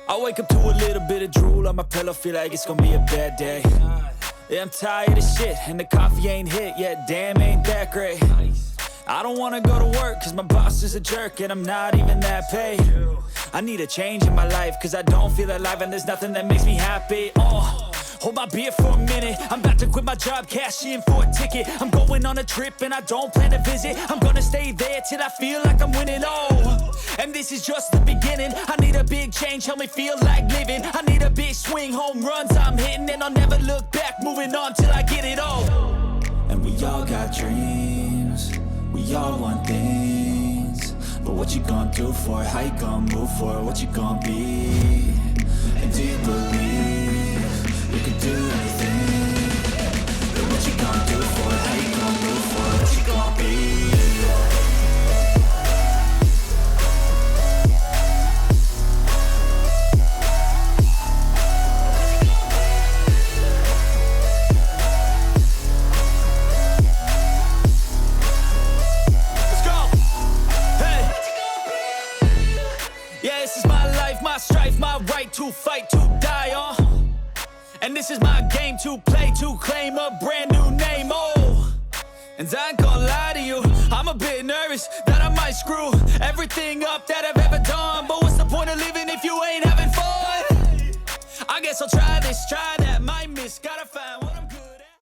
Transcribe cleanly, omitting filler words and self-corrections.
I wake up to a little bit of drool on my pillow, feel like it's gonna be a bad day. Yeah, I'm tired of shit, and the coffee ain't hit yet, damn, ain't that great. I don't wanna go to work, cause my boss is a jerk, and I'm not even that paid. I need a change in my life, cause I don't feel alive, and there's nothing that makes me happy. Hold my beer for a minute, I'm about to quit my job, cash in for a ticket. I'm going on a trip and I don't plan to visit. I'm gonna stay there till I feel like I'm winning, and this is just the beginning. I need a big change, help me feel like living. I need a big swing, home runs I'm hitting, and I'll never look back, moving on till I get it all. And we all got dreams, we all want things, but what you gonna do for it? How you gonna move for it? What you gonna be? And do you believe you can do anything? But what you gonna do for it? How you gonna move for it? What you gonna be? My strife, my right to fight, to die on. And this is my game to play, to claim a brand new name, And I ain't gonna lie to you, I'm a bit nervous that I might screw everything up that I've ever done. But what's the point of living if you ain't having fun? I guess I'll try this, try that.